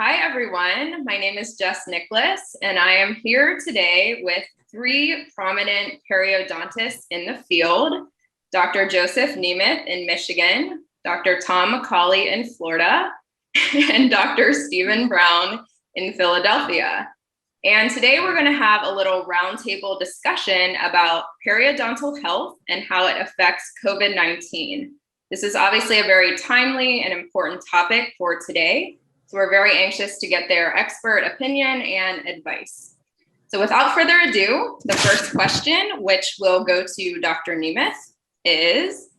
Hi, everyone. My name is Jess Nicholas, and I am here today with three prominent periodontists in the field, Dr. Joseph Nemeth in Michigan, Dr. Tom McCawley in Florida, and Dr. Stephen Brown in Philadelphia. And today we're going to have a little roundtable discussion about periodontal health and how it affects COVID-19. This is obviously a very timely and important topic for today, so we're very anxious to get their expert opinion and advice. So without further ado, the first question, which will go to Dr. Nemeth, is: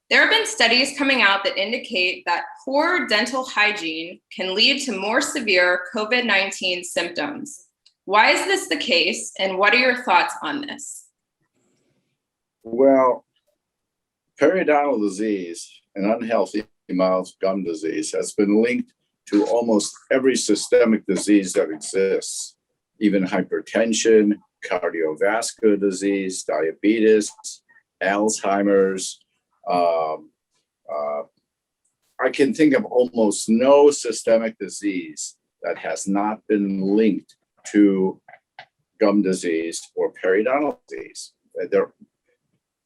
there have been studies coming out that indicate that poor dental hygiene can lead to more severe COVID-19 symptoms. Why is this the case, and what are your thoughts on this? Well, periodontal disease, an unhealthy mouth gum disease, has been linked to almost every systemic disease that exists, even hypertension, cardiovascular disease, diabetes, Alzheimer's. I can think of almost no systemic disease that has not been linked to gum disease or periodontal disease. The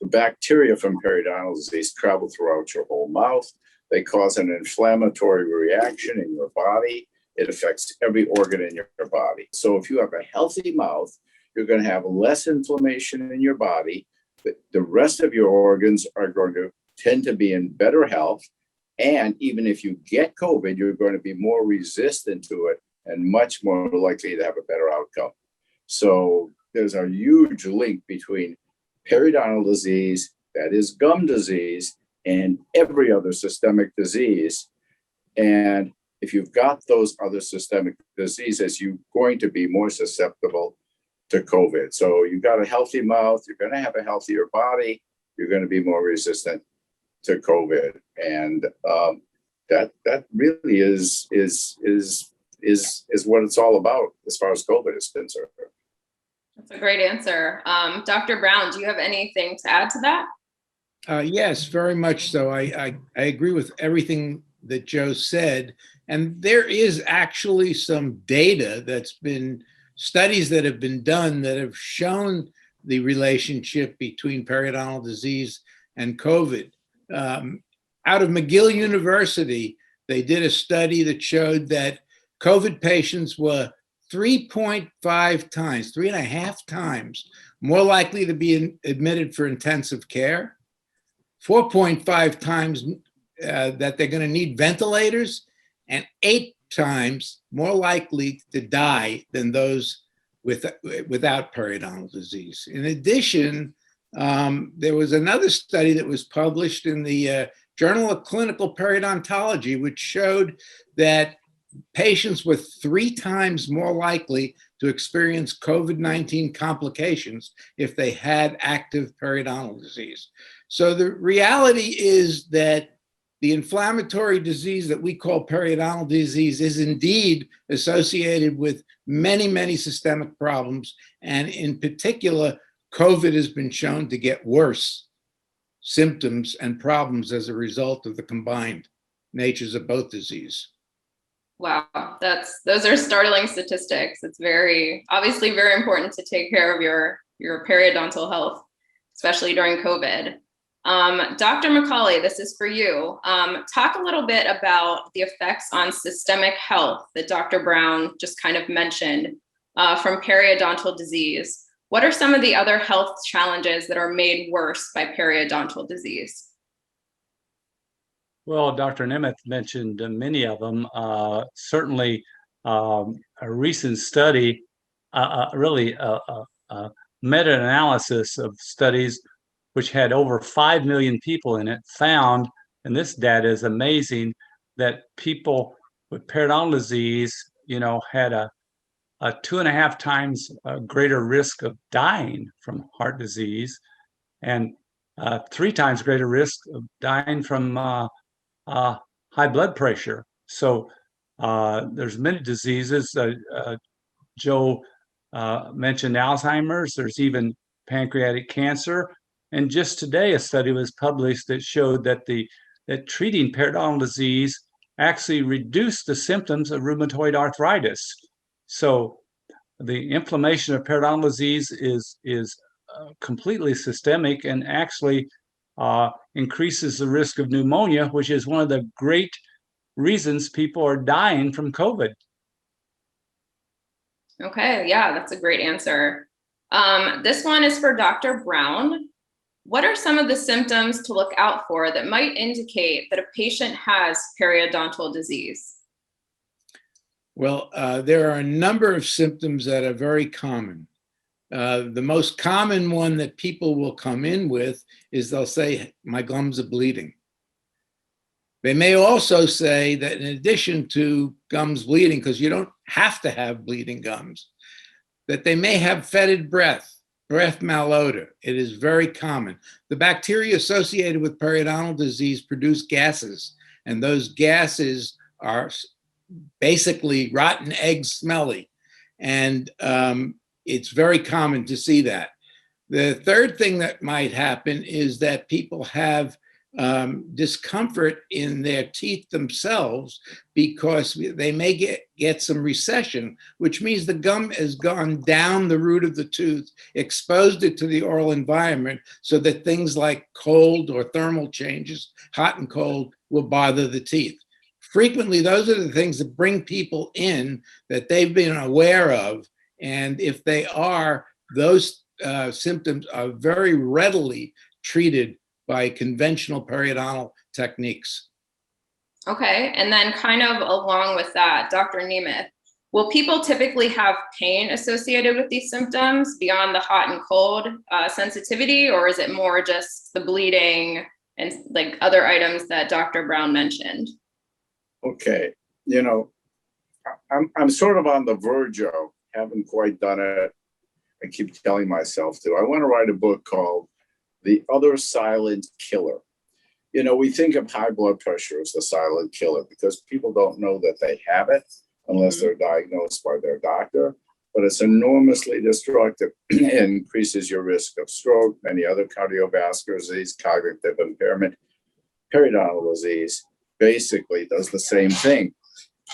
bacteria from periodontal disease travel throughout your whole mouth. They cause an inflammatory reaction in your body. It affects every organ in your body. So if you have a healthy mouth, you're going to have less inflammation in your body. The rest of your organs are going to tend to be in better health. And even if you get COVID, you're going to be more resistant to it and much more likely to have a better outcome. So there's a huge link between periodontal disease, that is gum disease, and every other systemic disease. And if you've got those other systemic diseases, you're going to be more susceptible to COVID. So you've got a healthy mouth, you're going to have a healthier body, you're going to be more resistant to COVID. And that really is what it's all about as far as COVID is concerned. That's a great answer. Dr. Brown, do you have anything to add to that? Yes, very much so. I agree with everything that Joe said. And there is actually some data studies that have been done that have shown the relationship between periodontal disease and COVID. Out of McGill University, they did a study that showed that COVID patients were 3.5 times more likely to be admitted for intensive care, 4.5 times that they're going to need ventilators, and 8 times more likely to die than those without periodontal disease. In addition, there was another study that was published in the Journal of Clinical Periodontology, which showed that patients were 3 times more likely to experience COVID-19 complications if they had active periodontal disease. So the reality is that the inflammatory disease that we call periodontal disease is indeed associated with many, many systemic problems. And in particular, COVID has been shown to get worse symptoms and problems as a result of the combined natures of both disease. Wow, those are startling statistics. It's obviously very important to take care of your periodontal health, especially during COVID. Dr. McCawley, this is for you. Talk a little bit about the effects on systemic health that Dr. Brown just kind of mentioned from periodontal disease. What are some of the other health challenges that are made worse by periodontal disease? Well, Dr. Nemeth mentioned many of them. Certainly, a recent study, really a meta-analysis of studies which had over 5 million people in it, found, and this data is amazing, that people with periodontal disease, had a 2.5 times greater risk of dying from heart disease, and 3 times greater risk of dying from high blood pressure. So there's many diseases. Joe mentioned Alzheimer's. There's even pancreatic cancer. And just today, a study was published that showed that treating periodontal disease actually reduce the symptoms of rheumatoid arthritis. So the inflammation of periodontal disease is completely systemic and actually increases the risk of pneumonia, which is one of the great reasons people are dying from COVID. Okay, yeah, that's a great answer. This one is for Dr. Brown. What are some of the symptoms to look out for that might indicate that a patient has periodontal disease? Well, there are a number of symptoms that are very common. The most common one that people will come in with is they'll say, my gums are bleeding. They may also say that in addition to gums bleeding, because you don't have to have bleeding gums, that they may have fetid breath malodor. It is very common. The bacteria associated with periodontal disease produce gases, and those gases are basically rotten egg smelly. And it's very common to see that. The third thing that might happen is that people have discomfort in their teeth themselves because they may get some recession, which means the gum has gone down the root of the tooth, exposed it to the oral environment so that things like cold or thermal changes, hot and cold, will bother the teeth. Frequently, those are the things that bring people in that they've been aware of. And if they are, those symptoms are very readily treated by conventional periodontal techniques. Okay, and then kind of along with that, Dr. Nemeth, will people typically have pain associated with these symptoms beyond the hot and cold sensitivity, or is it more just the bleeding and like other items that Dr. Brown mentioned? Okay, you know, I'm sort of on the verge of, haven't quite done it. I keep telling myself to. I want to write a book called The Other Silent Killer. You know, we think of high blood pressure as the silent killer because people don't know that they have it unless they're diagnosed by their doctor. But it's enormously destructive and increases your risk of stroke, many other cardiovascular disease, cognitive impairment. Periodontal disease basically does the same thing.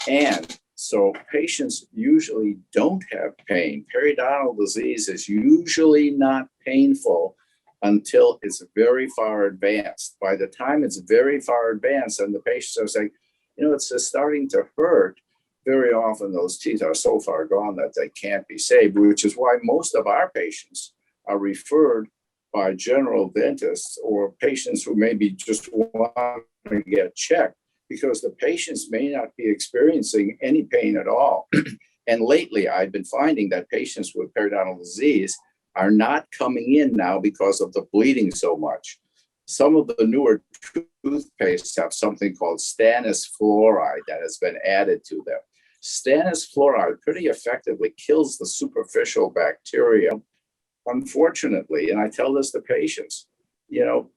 And so patients usually don't have pain. Periodontal disease is usually not painful until it's very far advanced. By the time it's very far advanced and the patients are saying, you know, it's just starting to hurt, very often those teeth are so far gone that they can't be saved, which is why most of our patients are referred by general dentists or patients who maybe just want to get checked, because the patients may not be experiencing any pain at all. And lately, I've been finding that patients with periodontal disease are not coming in now because of the bleeding so much. Some of the newer toothpastes have something called stannous fluoride that has been added to them. Stannous fluoride pretty effectively kills the superficial bacteria. Unfortunately, and I tell this to patients, you know,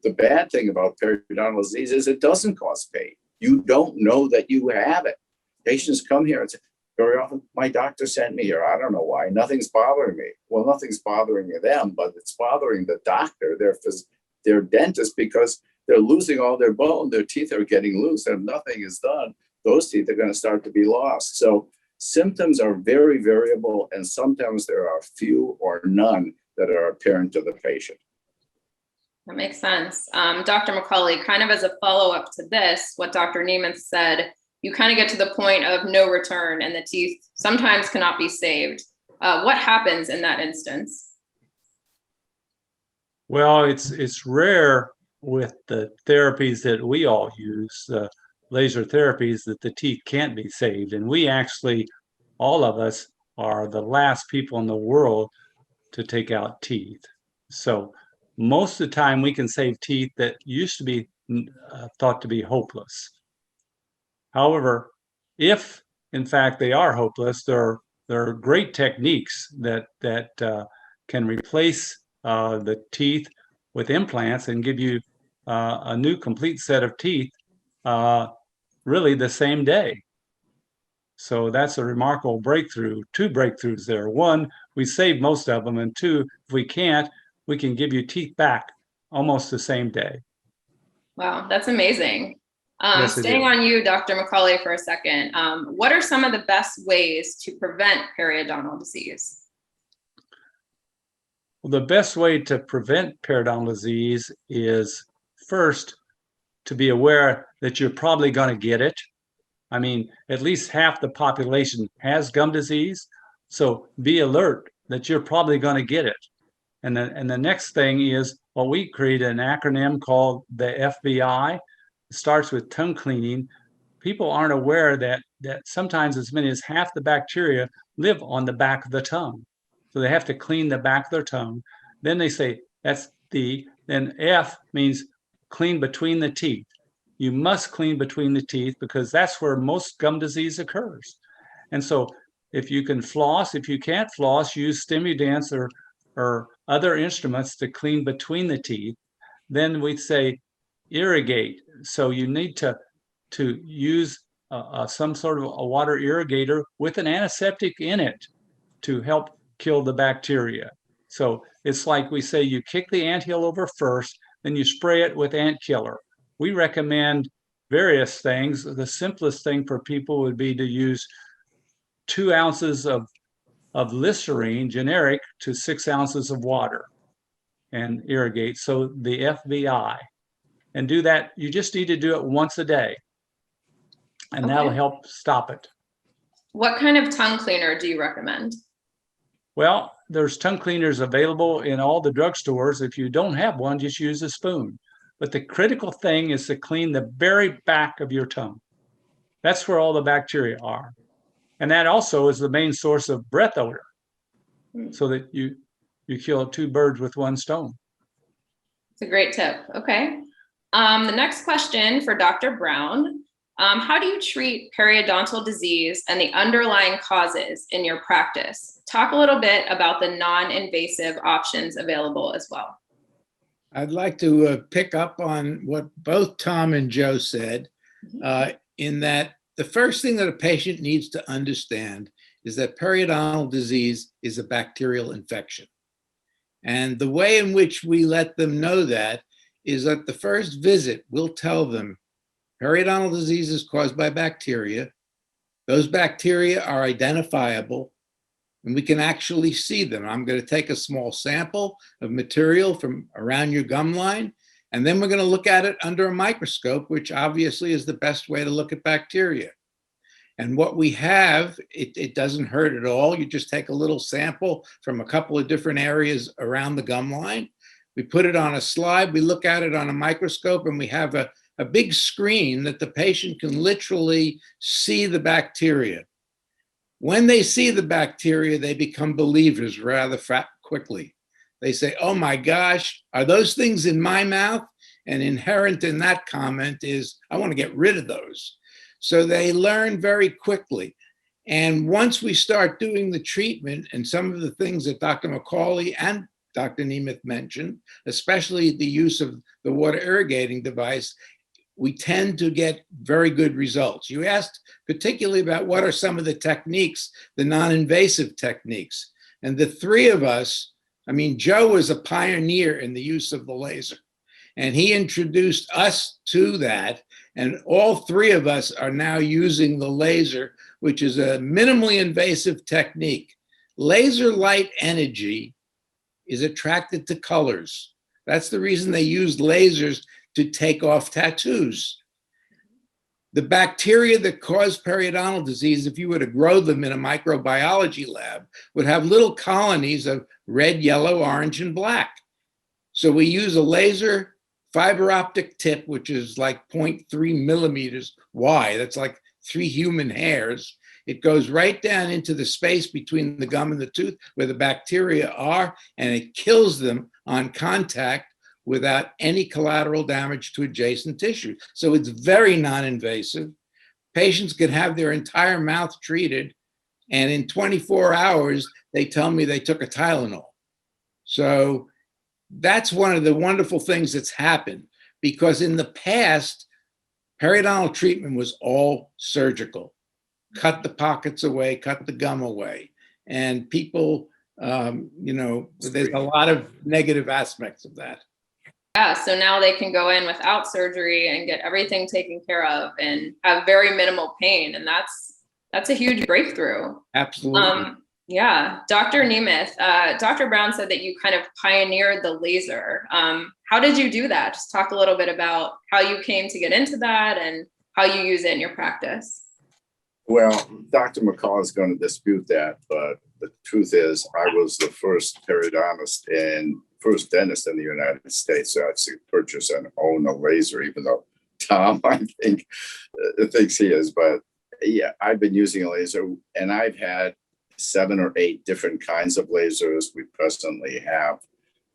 the bad thing about periodontal disease is it doesn't cause pain. You don't know that you have it. Patients come here and say, very often, my doctor sent me here. I don't know why. Nothing's bothering me. Well, nothing's bothering them, but it's bothering the doctor, their dentist, because they're losing all their bone. Their teeth are getting loose, and if nothing is done, those teeth are going to start to be lost. So symptoms are very variable, and sometimes there are few or none that are apparent to the patient. That makes sense. Dr. McCawley, kind of as a follow-up to this, what Dr. Nemeth said, you kind of get to the point of no return and the teeth sometimes cannot be saved. What happens in that instance? Well, it's rare with the therapies that we all use, laser therapies, that the teeth can't be saved. And we actually, all of us, are the last people in the world to take out teeth. So most of the time we can save teeth that used to be thought to be hopeless. However, if in fact they are hopeless, there are great techniques that can replace the teeth with implants and give you a new complete set of teeth really the same day. So that's a remarkable breakthrough. Two breakthroughs there. One, we save most of them, and two, if we can't, we can give you teeth back almost the same day. Wow, that's amazing. Yes, it Staying is. on you, Dr. McCawley, for a second, what are some of the best ways to prevent periodontal disease? Well, the best way to prevent periodontal disease is first to be aware that you're probably going to get it. I mean, at least half the population has gum disease, so be alert that you're probably going to get it. And the next thing is, well, we created an acronym called the FBI. It starts with tongue cleaning. People aren't aware that sometimes as many as half the bacteria live on the back of the tongue. So they have to clean the back of their tongue. Then they say that's D. Then F means clean between the teeth. You must clean between the teeth because that's where most gum disease occurs. And so if you can floss, if you can't floss, use Stimudents or other instruments to clean between the teeth. Then we'd say irrigate. So you need to use some sort of a water irrigator with an antiseptic in it to help kill the bacteria. So it's like we say, you kick the anthill over first, then you spray it with ant killer. We recommend various things. The simplest thing for people would be to use 2 ounces of Listerine, generic, to 6 ounces of water and irrigate. So the FBI. And do that, you just need to do it once a day. And Okay. that'll help stop it. What kind of tongue cleaner do you recommend? Well, there's tongue cleaners available in all the drugstores. If you don't have one, just use a spoon. But the critical thing is to clean the very back of your tongue. That's where all the bacteria are. And that also is the main source of breath odor. So that you kill 2 birds with 1 stone. It's a great tip. Okay. The next question for Dr. Brown. How do you treat periodontal disease and the underlying causes in your practice? Talk a little bit about the non-invasive options available as well. I'd like to pick up on what both Tom and Joe said, in that the first thing that a patient needs to understand is that periodontal disease is a bacterial infection. And the way in which we let them know that is that the first visit, we'll tell them periodontal disease is caused by bacteria. Those bacteria are identifiable, and we can actually see them. I'm going to take a small sample of material from around your gum line, and then we're going to look at it under a microscope, which obviously is the best way to look at bacteria. And what we have, it doesn't hurt at all. You just take a little sample from a couple of different areas around the gum line. We put it on a slide, we look at it on a microscope, and we have a big screen that the patient can literally see the bacteria. When they see the bacteria, they become believers rather quickly. They say, oh my gosh, are those things in my mouth? And inherent in that comment is, I want to get rid of those. So they learn very quickly. And once we start doing the treatment and some of the things that Dr. McCawley and Dr. Nemeth mentioned, especially the use of the water irrigating device, we tend to get very good results. You asked particularly about what are some of the techniques, the non-invasive techniques. And the 3 of us, I mean, Joe was a pioneer in the use of the laser, and he introduced us to that. And all 3 of us are now using the laser, which is a minimally invasive technique. Laser light energy is attracted to colors. That's the reason they use lasers to take off tattoos. The bacteria that cause periodontal disease, if you were to grow them in a microbiology lab, would have little colonies of red, yellow, orange, and black. So we use a laser fiber optic tip, which is like 0.3 millimeters wide. That's like 3 human hairs. It goes right down into the space between the gum and the tooth where the bacteria are, and it kills them on contact without any collateral damage to adjacent tissue. So it's very non-invasive. Patients can have their entire mouth treated, and in 24 hours, they tell me they took a Tylenol. So that's one of the wonderful things that's happened, because in the past, periodontal treatment was all surgical. Cut the pockets away, cut the gum away. And people, there's a lot of negative aspects of that. Yeah, so now they can go in without surgery and get everything taken care of and have very minimal pain. And that's a huge breakthrough. Absolutely. Yeah, Dr. Nemeth, Dr. Brown said that you kind of pioneered the laser. How did you do that? Just talk a little bit about how you came to get into that and how you use it in your practice. Well, Dr. McCall is going to dispute that, but the truth is I was the first periodontist and first dentist in the United States to actually purchase and own a laser, even though Tom, I think, thinks he is. But yeah, I've been using a laser and I've had 7 or 8 different kinds of lasers. We presently have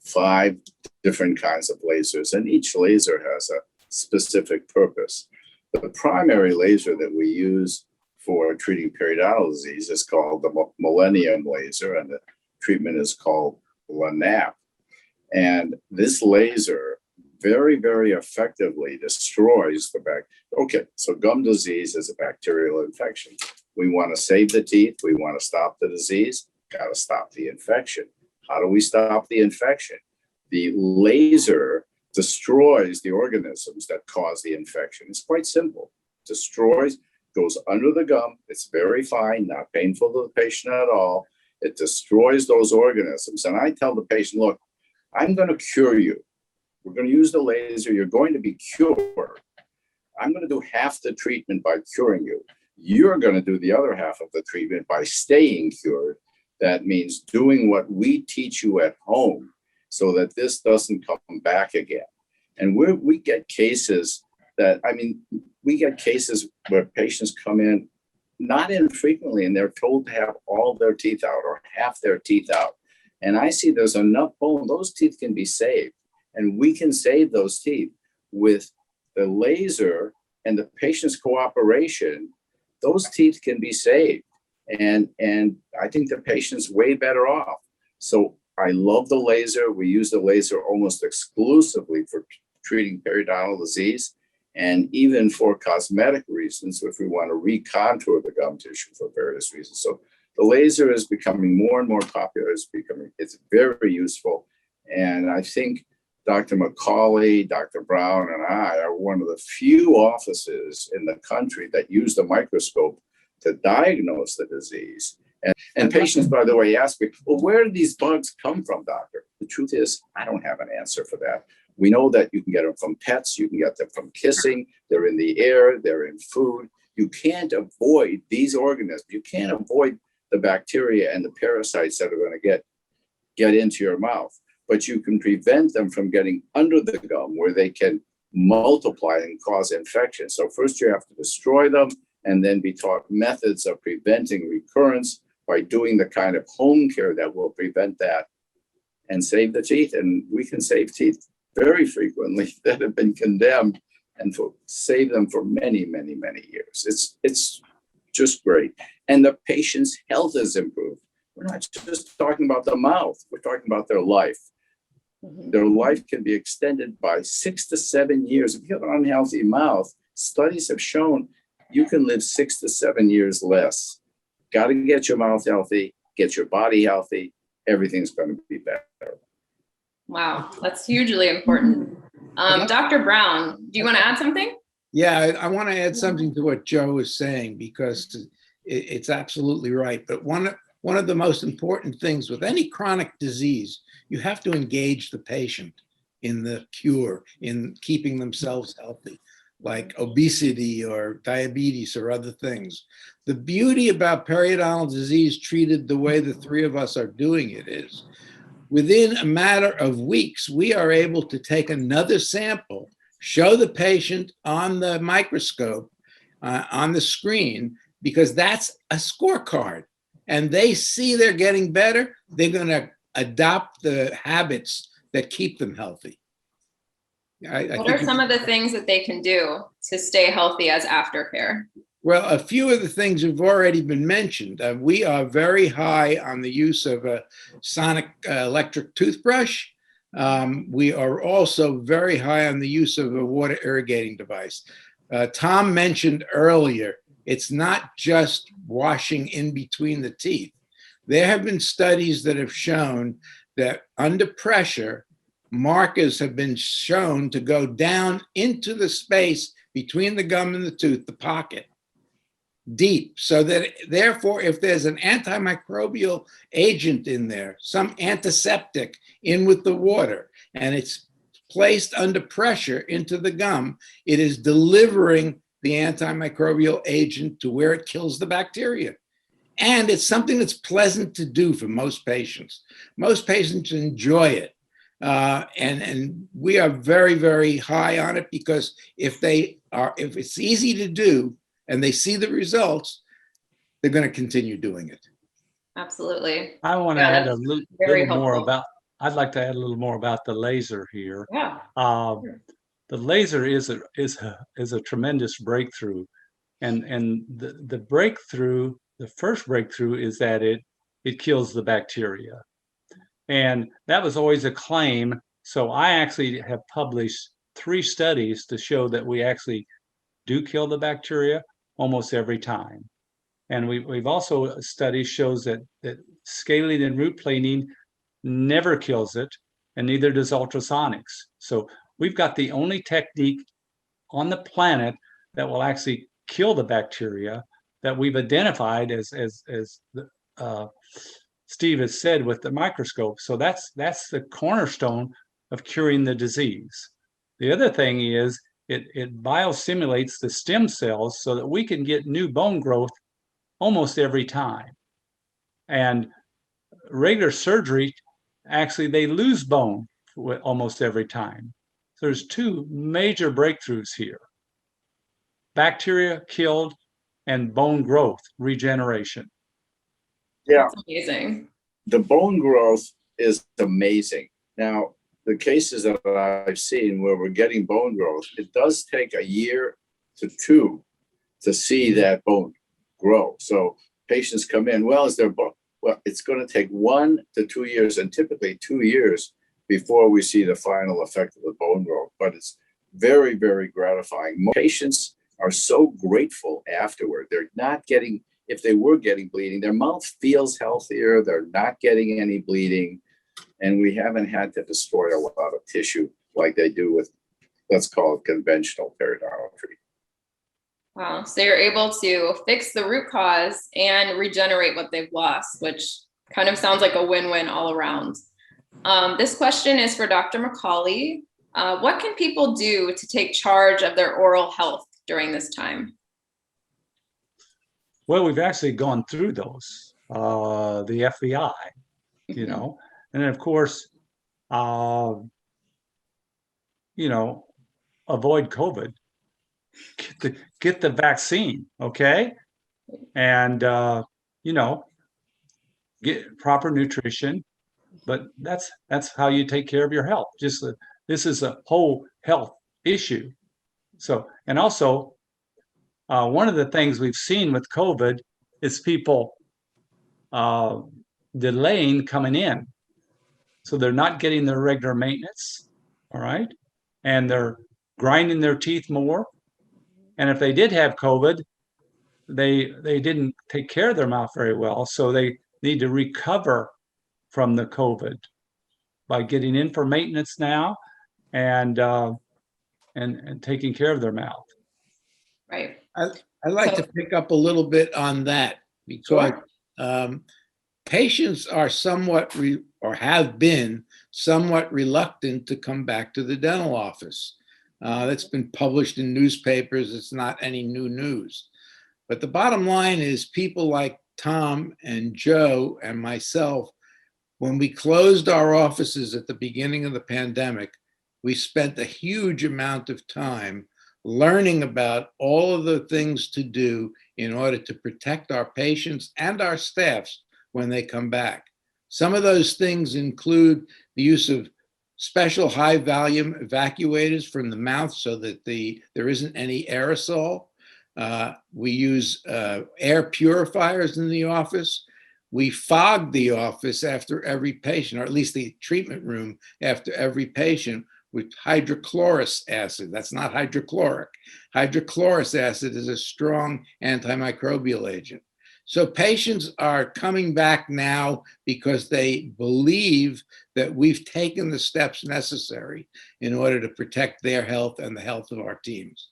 5 different kinds of lasers, and each laser has a specific purpose. The primary laser that we use for treating periodontal disease is called the Millennium laser, and the treatment is called LANAP. And this laser very, very effectively destroys the bacteria. Okay, so gum disease is a bacterial infection. We want to save the teeth. We want to stop the disease. Got to stop the infection. How do we stop the infection? The laser destroys the organisms that cause the infection. It's quite simple. Destroys, goes under the gum. It's very fine, not painful to the patient at all. It destroys those organisms. And I tell the patient, look, I'm going to cure you. We're going to use the laser. You're going to be cured. I'm going to do half the treatment by curing you. You're going to do the other half of the treatment by staying cured. That means doing what we teach you at home so that this doesn't come back again. And we get cases that, we get cases where patients come in not infrequently and they're told to have all their teeth out or half their teeth out. And I see there's enough bone, those teeth can be saved. And we can save those teeth with the laser and the patient's cooperation. Those teeth can be saved. And I think the patient's way better off. So I love the laser. We use the laser almost exclusively for treating periodontal disease and even for cosmetic reasons if we want to recontour the gum tissue for various reasons. So the laser is becoming more and more popular. It's very useful. And I think Dr. McCawley, Dr. Brown, and I are one of the few offices in the country that use the microscope to diagnose the disease. And patients, by the way, ask me, well, where do these bugs come from, doctor? The truth is, I don't have an answer for that. We know that you can get them from pets, you can get them from kissing, they're in the air, they're in food. You can't avoid these organisms. You can't avoid the bacteria and the parasites that are going to get into your mouth, but you can prevent them from getting under the gum where they can multiply and cause infection. So first you have to destroy them and then be taught methods of preventing recurrence by doing the kind of home care that will prevent that and save the teeth. And we can save teeth very frequently that have been condemned and save them for many, many, many years. It's just great. And the patient's health is improved. We're not just talking about the mouth, we're talking about their life. Their life can be extended by 6 to 7 years. If you have an unhealthy mouth, studies have shown you can live 6 to 7 years less. Got to get your mouth healthy, get your body healthy. Everything's going to be better. Wow, that's hugely important. Dr. Brown, do you want to add something? Yeah, I want to add something to what Joe is saying because it's absolutely right. But one of the most important things with any chronic disease, you have to engage the patient in the cure, in keeping themselves healthy, like obesity or diabetes or other things. The beauty about periodontal disease treated the way the three of us are doing it is, within a matter of weeks, we are able to take another sample, show the patient on the microscope, on the screen, because that's a scorecard. And they see they're getting better, they're going to adopt the habits that keep them healthy. What are some of the things that they can do to stay healthy as aftercare? Well, a few of the things have already been mentioned. We are very high on the use of a sonic electric toothbrush. We are also very high on the use of a water irrigating device. Tom mentioned earlier, it's not just washing in between the teeth. There have been studies that have shown that under pressure, markers have been shown to go down into the space between the gum and the tooth, the pocket, deep, so that therefore, if there's an antimicrobial agent in there, some antiseptic in with the water, and it's placed under pressure into the gum, it is delivering the antimicrobial agent to where it kills the bacteria. And it's something that's pleasant to do for most patients. Most patients enjoy it. And we are very, very high on it, because if it's easy to do and they see the results, they're going to continue doing it. Absolutely. I want to add a little more helpful. I'd like to add a little more about the laser here. Yeah. The laser is a tremendous breakthrough, and the breakthrough, the first breakthrough, is that it kills the bacteria, and that was always a claim. So I actually have published 3 studies to show that we actually do kill the bacteria almost every time, and we've also studies shows that scaling and root planing never kills it, and neither does ultrasonics. So we've got the only technique on the planet that will actually kill the bacteria that we've identified, as Steve has said, with the microscope. So that's the cornerstone of curing the disease. The other thing is it biostimulates the stem cells so that we can get new bone growth almost every time. And regular surgery, actually, they lose bone almost every time. So there's 2 major breakthroughs here: bacteria killed and bone growth regeneration. Yeah. That's amazing. The bone growth is amazing. Now, the cases that I've seen where we're getting bone growth, it does take a year to 2 to see that bone grow. So patients come in, well, is there bone? Well, it's going to take 1 to 2 years, and typically 2 years before we see the final effect of the bone growth. But it's very, very gratifying. Most patients are so grateful afterward. They're not getting, if they were getting bleeding, their mouth feels healthier. They're not getting any bleeding. And we haven't had to destroy a lot of tissue like they do with, let's call it, conventional periodontry. Wow. So you're able to fix the root cause and regenerate what they've lost, which kind of sounds like a win-win all around. This question is for Dr. McCawley. What can people do to take charge of their oral health during this time? Well, we've actually gone through those, the FBI, you know, and then of course, you know, avoid COVID. Get the vaccine, okay? And, you know, get proper nutrition, but that's how you take care of your health. This is a whole health issue. So, and also, one of the things we've seen with COVID is people delaying coming in. So they're not getting their regular maintenance, all right? And they're grinding their teeth more. And if they did have COVID, they didn't take care of their mouth very well. So they need to recover from the COVID by getting in for maintenance now and taking care of their mouth. Right. I'd like to pick up a little bit on that, because patients are somewhat or have been somewhat reluctant to come back to the dental office. That's been published in newspapers. It's not any new news. But the bottom line is, people like Tom and Joe and myself, when we closed our offices at the beginning of the pandemic, we spent a huge amount of time learning about all of the things to do in order to protect our patients and our staffs when they come back. Some of those things include the use of special high volume evacuators from the mouth so that there isn't any aerosol. We use air purifiers in the office. We fog the office after every patient, or at least the treatment room after every patient, with hydrochlorous acid. That's not hydrochloric. Hydrochlorous acid is a strong antimicrobial agent. So patients are coming back now because they believe that we've taken the steps necessary in order to protect their health and the health of our teams.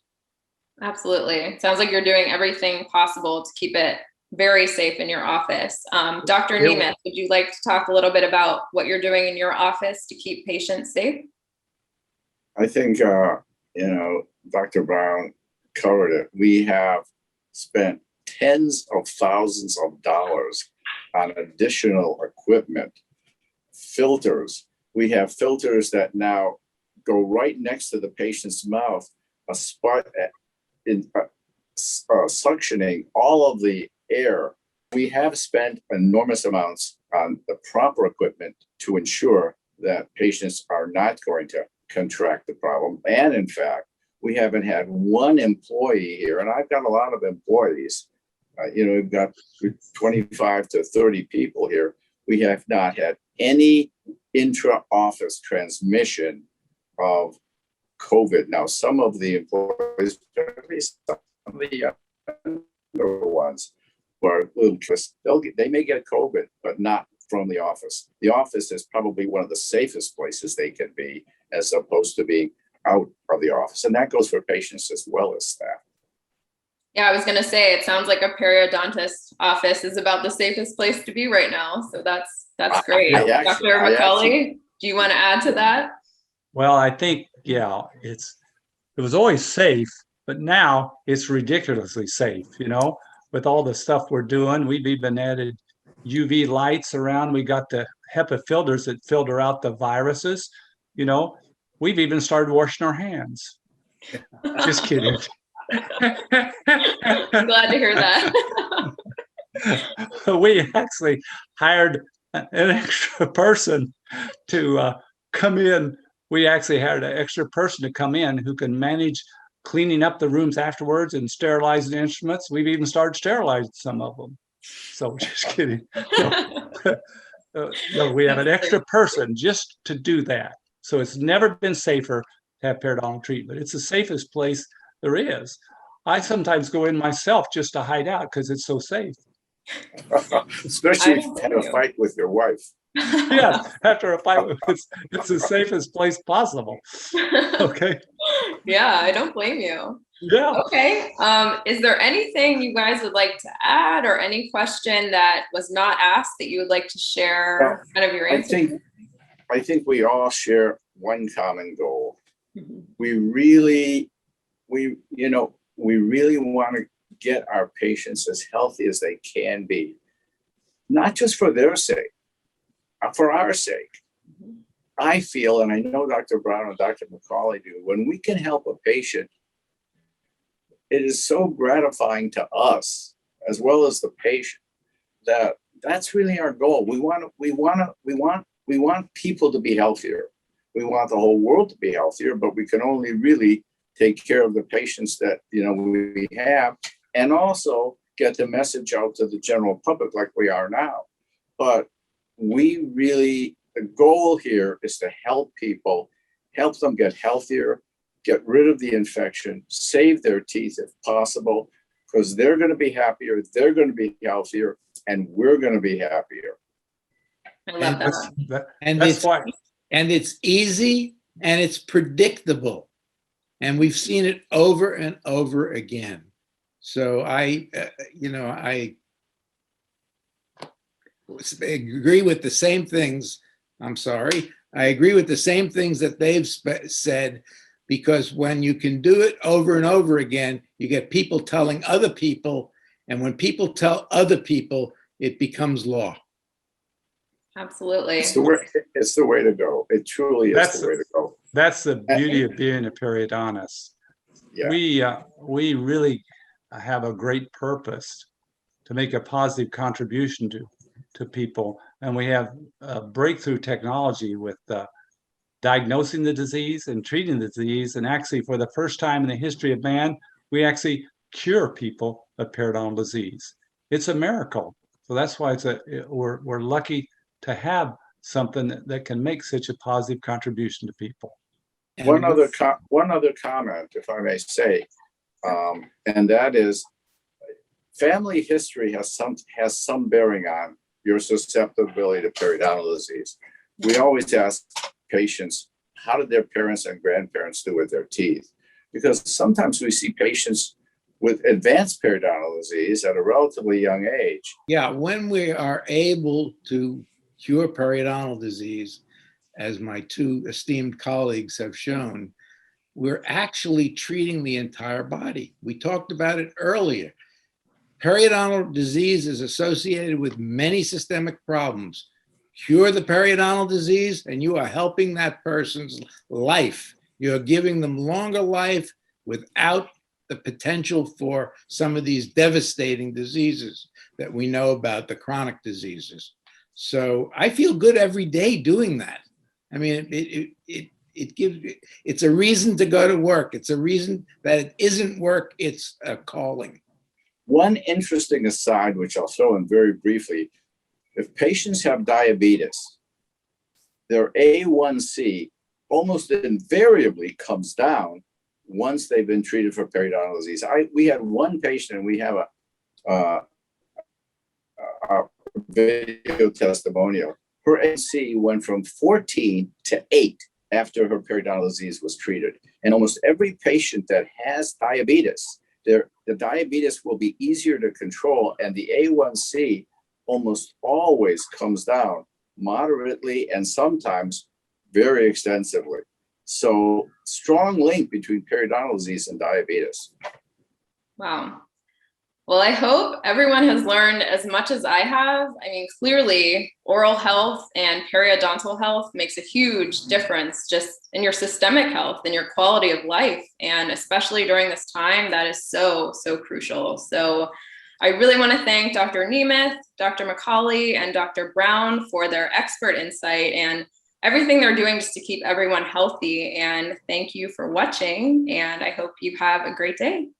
Absolutely. Sounds like you're doing everything possible to keep it very safe in your office. Dr. Nemeth, would you like to talk a little bit about what you're doing in your office to keep patients safe? I think, Dr. Brown covered it. We have spent tens of thousands of dollars on additional equipment, filters. We have filters that now go right next to the patient's mouth, suctioning all of the air. We have spent enormous amounts on the proper equipment to ensure that patients are not going to contract the problem. And in fact, we haven't had one employee here, and I've got a lot of employees. We've got 25 to 30 people here. We have not had any intra-office transmission of COVID. Now, some of the employees, some of the younger ones, who are little kids, they may get COVID, but not from the office. The office is probably one of the safest places they can be, as opposed to being out of the office. And that goes for patients as well as staff. Yeah, I was going to say, it sounds like a periodontist office is about the safest place to be right now. So that's great. Dr. McCawley, do you want to add to that? Well, I think, it was always safe, but now it's ridiculously safe, with all the stuff we're doing. We've even added UV lights around. We got the HEPA filters that filter out the viruses. We've even started washing our hands. Just kidding. I'm glad to hear that. We actually hired an extra person to come in. We actually hired an extra person to come in who can manage cleaning up the rooms afterwards and sterilizing the instruments. We've even started sterilizing some of them. So just kidding. We have an extra person just to do that. So it's never been safer to have periodontal treatment. It's the safest place there is. I sometimes go in myself just to hide out because it's so safe. Especially if you had a fight with your wife. Yeah, after a fight, it's the safest place possible. Okay. Yeah, I don't blame you. Yeah. Okay. Is there anything you guys would like to add, or any question that was not asked that you would like to share kind of your answer? I think we all share one common goal. Mm-hmm. We really want to get our patients as healthy as they can be, not just for their sake, for our sake. Mm-hmm. I feel, and I know Dr. Brown and Dr. McCawley do, when we can help a patient, it is so gratifying to us as well as the patient that's really our goal. We want people to be healthier. We want the whole world to be healthier, but we can only really take care of the patients that we have, and also get the message out to the general public like we are now. But the goal here is to help people, help them get healthier, get rid of the infection, save their teeth if possible, because they're going to be happier, they're going to be healthier, and we're going to be happier. I love that. And it's easy and it's predictable. And we've seen it over and over again. So I agree with the same things. I agree with the same things that they've said, because when you can do it over and over again, you get people telling other people. And when people tell other people, it becomes law. Absolutely. It's the way to go. It truly is the way to go. That's the beauty of being a periodontist. Yeah. We really have a great purpose to make a positive contribution to people. And we have breakthrough technology with diagnosing the disease and treating the disease. And actually, for the first time in the history of man, we actually cure people of periodontal disease. It's a miracle. So that's why we're lucky to have something that can make such a positive contribution to people. One other comment, if I may say, and that is, family history has some bearing on your susceptibility to periodontal disease. We always ask patients, how did their parents and grandparents do with their teeth? Because sometimes we see patients with advanced periodontal disease at a relatively young age. Yeah, when we are able to cure periodontal disease, as my two esteemed colleagues have shown, we're actually treating the entire body. We talked about it earlier. Periodontal disease is associated with many systemic problems. Cure the periodontal disease and you are helping that person's life. You're giving them longer life without the potential for some of these devastating diseases that we know about, the chronic diseases. So I feel good every day doing that. I mean, it's a reason to go to work. It's a reason that it isn't work, it's a calling. One interesting aside, which I'll throw in very briefly, if patients have diabetes, their A1C almost invariably comes down once they've been treated for periodontal disease. We had one patient, and we have a video testimonial. Her A1C went from 14 to 8 after her periodontal disease was treated. And almost every patient that has diabetes, the diabetes will be easier to control, and the A1C almost always comes down moderately and sometimes very extensively. So strong link between periodontal disease and diabetes. Wow. Well, I hope everyone has learned as much as I have. I mean, clearly oral health and periodontal health makes a huge difference just in your systemic health and your quality of life. And especially during this time, that is so, so crucial. So I really want to thank Dr. Nemeth, Dr. McCawley, and Dr. Brown for their expert insight and everything they're doing just to keep everyone healthy. And thank you for watching. And I hope you have a great day.